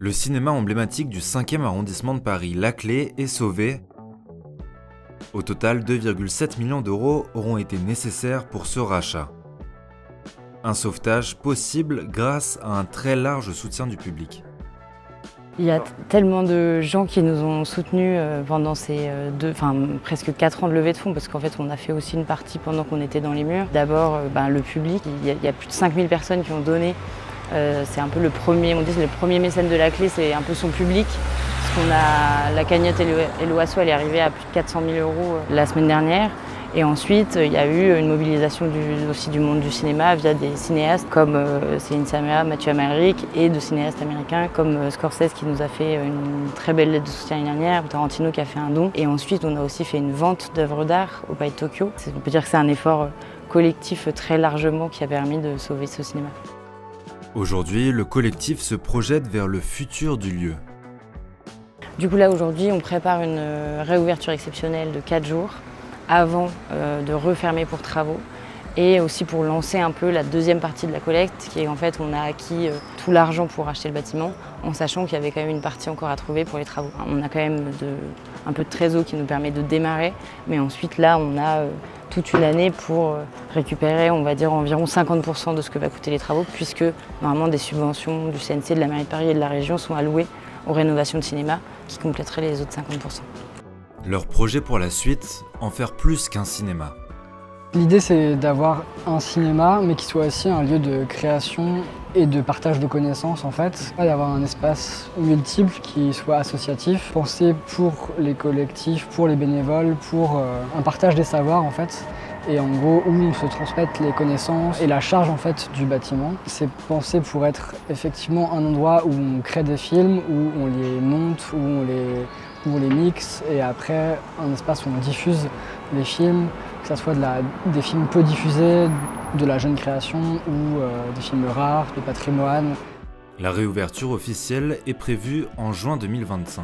Le cinéma emblématique du 5e arrondissement de Paris, Laclais, est sauvé. Au total, 2,7 millions d'euros auront été nécessaires pour ce rachat. Un sauvetage possible grâce à un très large soutien du public. Il y a tellement de gens qui nous ont soutenus pendant ces presque 4 ans de levée de fonds, parce qu'en fait on a fait aussi une partie pendant qu'on était dans les murs. D'abord le public, il y a plus de 5000 personnes qui ont donné. C'est un peu le premier, on dit c'est le premier mécène de Laclais, c'est un peu son public. Parce qu'on a la cagnotte et l'oiseau, elle est arrivée à plus de 400 000 euros la semaine dernière. Et ensuite, il y a eu une mobilisation aussi du monde du cinéma via des cinéastes comme Céline Sciamma, Mathieu Amalric et de cinéastes américains comme Scorsese qui nous a fait une très belle lettre de soutien l'année dernière, ou Tarantino qui a fait un don. Et ensuite, on a aussi fait une vente d'œuvres d'art au Palais de Tokyo. On peut dire que c'est un effort collectif très largement qui a permis de sauver ce cinéma. Aujourd'hui, le collectif se projette vers le futur du lieu. Du coup là aujourd'hui on prépare une réouverture exceptionnelle de 4 jours avant de refermer pour travaux et aussi pour lancer un peu la deuxième partie de la collecte qui est en fait on a acquis tout l'argent pour acheter le bâtiment en sachant qu'il y avait quand même une partie encore à trouver pour les travaux. On a quand même un peu de trésor qui nous permet de démarrer mais ensuite là on a toute une année pour récupérer on va dire environ 50% de ce que va coûter les travaux puisque normalement des subventions du CNC, de la mairie de Paris et de la région sont allouées aux rénovations de cinéma qui compléteraient les autres 50%. Leur projet pour la suite, en faire plus qu'un cinéma. L'idée c'est d'avoir un cinéma mais qui soit aussi un lieu de création et de partage de connaissances en fait. D'avoir un espace multiple qui soit associatif, pensé pour les collectifs, pour les bénévoles, pour un partage des savoirs en fait. Et en gros où on se transmette les connaissances et la charge en fait du bâtiment. C'est pensé pour être effectivement un endroit où on crée des films, où on les monte, où on les mixe et après un espace où on diffuse les films, que ce soit des films peu diffusés, de la jeune création ou des films rares, de patrimoine. La réouverture officielle est prévue en juin 2025.